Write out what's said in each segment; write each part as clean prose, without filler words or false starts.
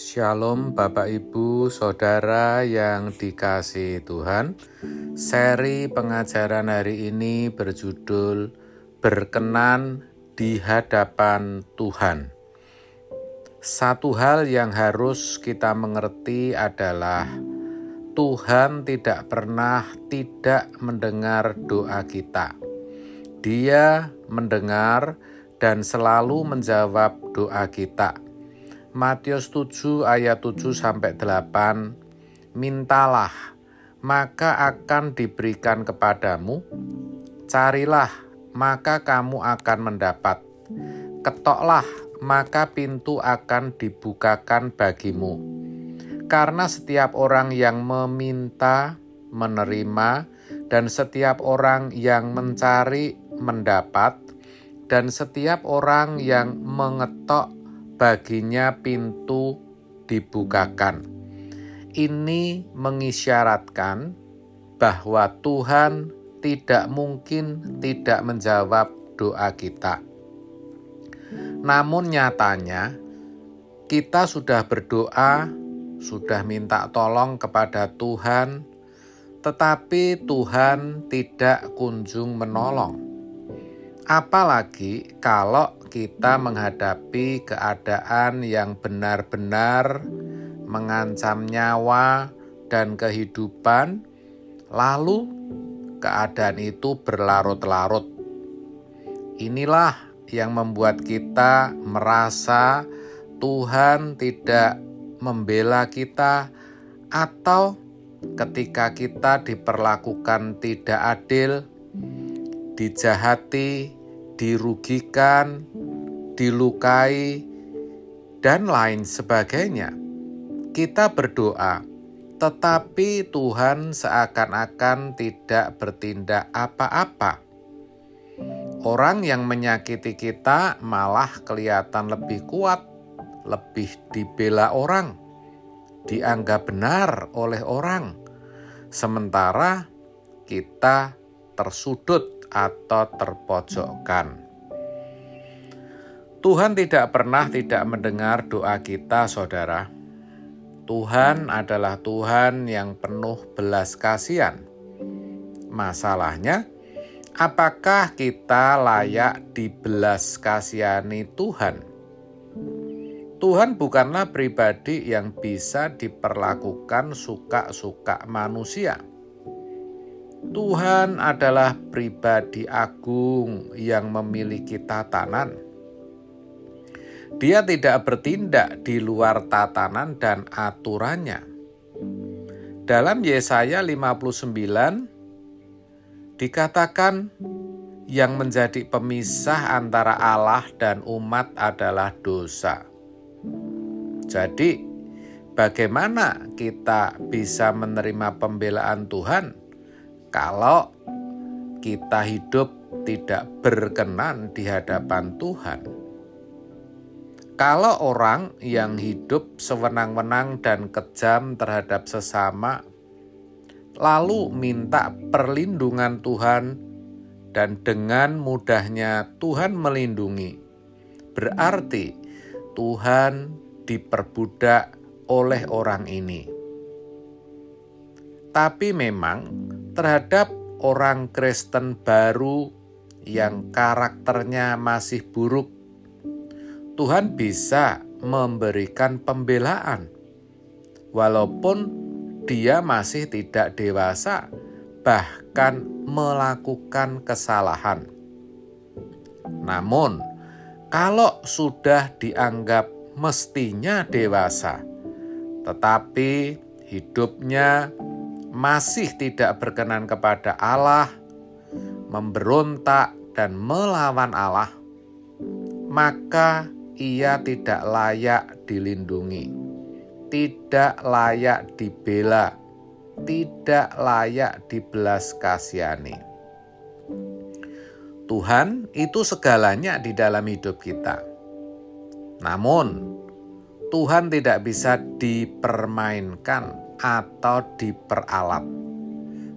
Shalom Bapak Ibu Saudara yang dikasihi Tuhan. Seri pengajaran hari ini berjudul Berkenan di Hadapan Tuhan. Satu hal yang harus kita mengerti adalah Tuhan tidak pernah tidak mendengar doa kita. Dia mendengar dan selalu menjawab doa kita. Matius 7 ayat 7-8, mintalah, maka akan diberikan kepadamu, carilah, maka kamu akan mendapat, ketoklah, maka pintu akan dibukakan bagimu. Karena setiap orang yang meminta, menerima, dan setiap orang yang mencari, mendapat, dan setiap orang yang mengetok, baginya pintu dibukakan. Ini mengisyaratkan bahwa Tuhan tidak mungkin tidak menjawab doa kita. Namun nyatanya kita sudah berdoa, sudah minta tolong kepada Tuhan, tetapi Tuhan tidak kunjung menolong. Apalagi kalau kita menghadapi keadaan yang benar-benar mengancam nyawa dan kehidupan, lalu keadaan itu berlarut-larut. Inilah yang membuat kita merasa Tuhan tidak membela kita, atau ketika kita diperlakukan tidak adil, dijahati, dirugikan, dilukai, dan lain sebagainya. Kita berdoa, tetapi Tuhan seakan-akan tidak bertindak apa-apa. Orang yang menyakiti kita malah kelihatan lebih kuat, lebih dibela orang, dianggap benar oleh orang, sementara kita tersudut atau terpojokkan. Tuhan tidak pernah tidak mendengar doa kita, saudara. Tuhan adalah Tuhan yang penuh belas kasihan. Masalahnya, apakah kita layak dibelas kasihani Tuhan? Tuhan bukanlah pribadi yang bisa diperlakukan suka-suka manusia. Tuhan adalah pribadi agung yang memiliki tatanan. Dia tidak bertindak di luar tatanan dan aturannya. Dalam Yesaya 59 dikatakan, yang menjadi pemisah antara Allah dan umat adalah dosa. Jadi, bagaimana kita bisa menerima pembelaan Tuhan kalau kita hidup tidak berkenan di hadapan Tuhan? Kalau orang yang hidup sewenang-wenang dan kejam terhadap sesama, lalu minta perlindungan Tuhan, dan dengan mudahnya Tuhan melindungi, berarti Tuhan diperbudak oleh orang ini. Tapi memang terhadap orang Kristen baru yang karakternya masih buruk, Tuhan bisa memberikan pembelaan, walaupun dia masih tidak dewasa, bahkan melakukan kesalahan. Namun, kalau sudah dianggap mestinya dewasa, tetapi hidupnya masih tidak berkenan kepada Allah, memberontak dan melawan Allah, maka ia tidak layak dilindungi, tidak layak dibela, tidak layak dibelas kasihani. Tuhan itu segalanya di dalam hidup kita. Namun, Tuhan tidak bisa dipermainkan atau diperalat,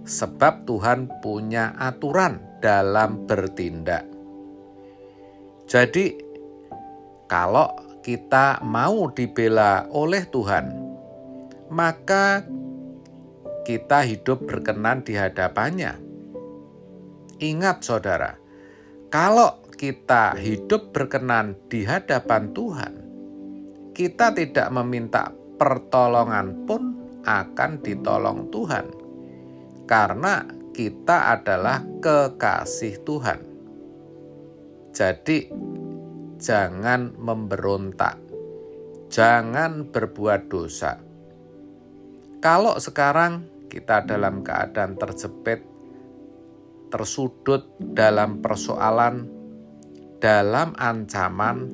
sebab Tuhan punya aturan dalam bertindak. Jadi, kalau kita mau dibela oleh Tuhan, maka kita hidup berkenan di hadapannya. Ingat saudara, kalau kita hidup berkenan di hadapan Tuhan, kita tidak meminta pertolongan pun akan ditolong Tuhan, karena kita adalah kekasih Tuhan. Jadi jangan memberontak, jangan berbuat dosa. Kalau sekarang kita dalam keadaan terjepit, tersudut dalam persoalan, dalam ancaman,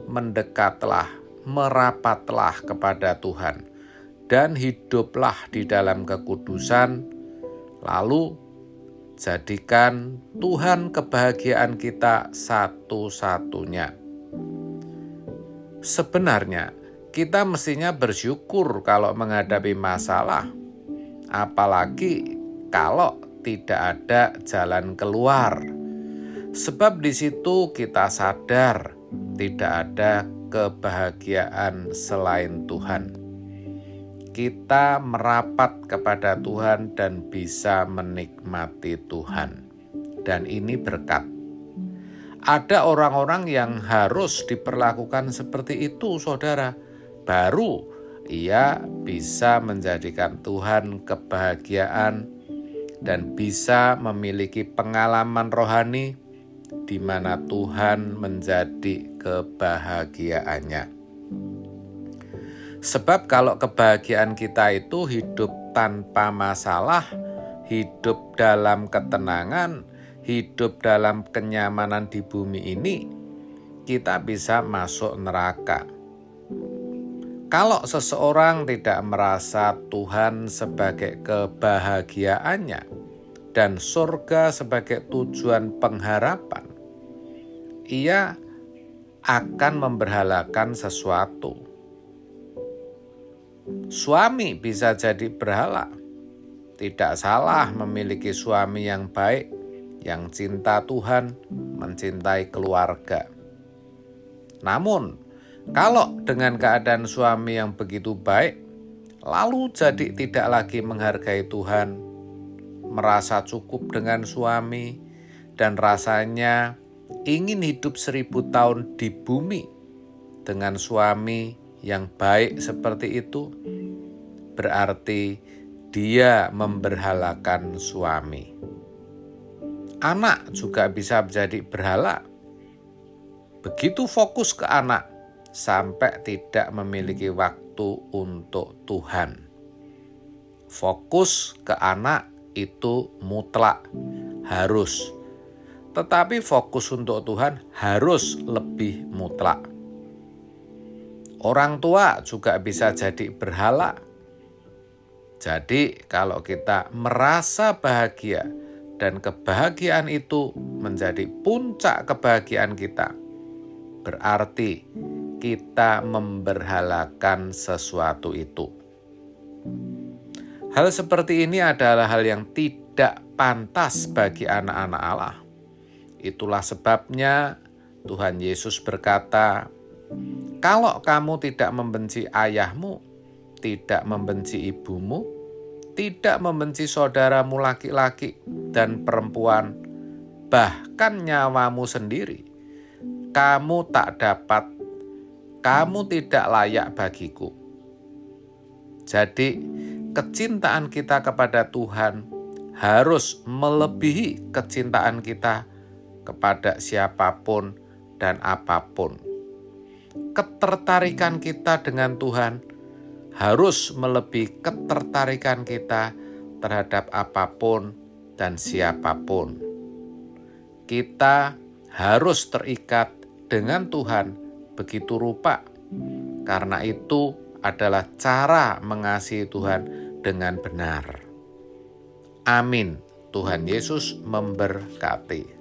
mendekatlah, merapatlah kepada Tuhan, dan hiduplah di dalam kekudusan, lalu jadikan Tuhan kebahagiaan kita satu-satunya. Sebenarnya kita mestinya bersyukur kalau menghadapi masalah, apalagi kalau tidak ada jalan keluar. Sebab di situ kita sadar tidak ada kebahagiaan selain Tuhan. Kita merapat kepada Tuhan dan bisa menikmati Tuhan. Dan ini berkat. Ada orang-orang yang harus diperlakukan seperti itu, saudara. Baru ia bisa menjadikan Tuhan kebahagiaan dan bisa memiliki pengalaman rohani di mana Tuhan menjadi kebahagiaannya. Sebab kalau kebahagiaan kita itu hidup tanpa masalah, hidup dalam ketenangan, hidup dalam kenyamanan di bumi ini, kita bisa masuk neraka. Kalau seseorang tidak merasa Tuhan sebagai kebahagiaannya dan surga sebagai tujuan pengharapan, ia akan memberhalakan sesuatu. Suami bisa jadi berhala. Tidak salah memiliki suami yang baik, yang cinta Tuhan, mencintai keluarga. Namun, kalau dengan keadaan suami yang begitu baik, lalu jadi tidak lagi menghargai Tuhan, merasa cukup dengan suami, dan rasanya ingin hidup 1000 tahun di bumi dengan suami yang baik seperti itu, berarti dia memberhalakan suami. Anak juga bisa menjadi berhala. Begitu fokus ke anak, sampai tidak memiliki waktu untuk Tuhan. Fokus ke anak itu mutlak, harus. Tetapi fokus untuk Tuhan harus lebih mutlak. Orang tua juga bisa jadi berhala. Jadi kalau kita merasa bahagia dan kebahagiaan itu menjadi puncak kebahagiaan kita, berarti kita memberhalakan sesuatu itu. Hal seperti ini adalah hal yang tidak pantas bagi anak-anak Allah. Itulah sebabnya Tuhan Yesus berkata, "Kalau kamu tidak membenci ayahmu, tidak membenci ibumu, tidak membenci saudaramu laki-laki dan perempuan, bahkan nyawamu sendiri, kamu tidak layak bagiku." Jadi, kecintaan kita kepada Tuhan harus melebihi kecintaan kita kepada siapapun dan apapun. Ketertarikan kita dengan Tuhan harus melebihi ketertarikan kita terhadap apapun dan siapapun. Kita harus terikat dengan Tuhan begitu rupa, karena itu adalah cara mengasihi Tuhan dengan benar. Amin. Tuhan Yesus memberkati.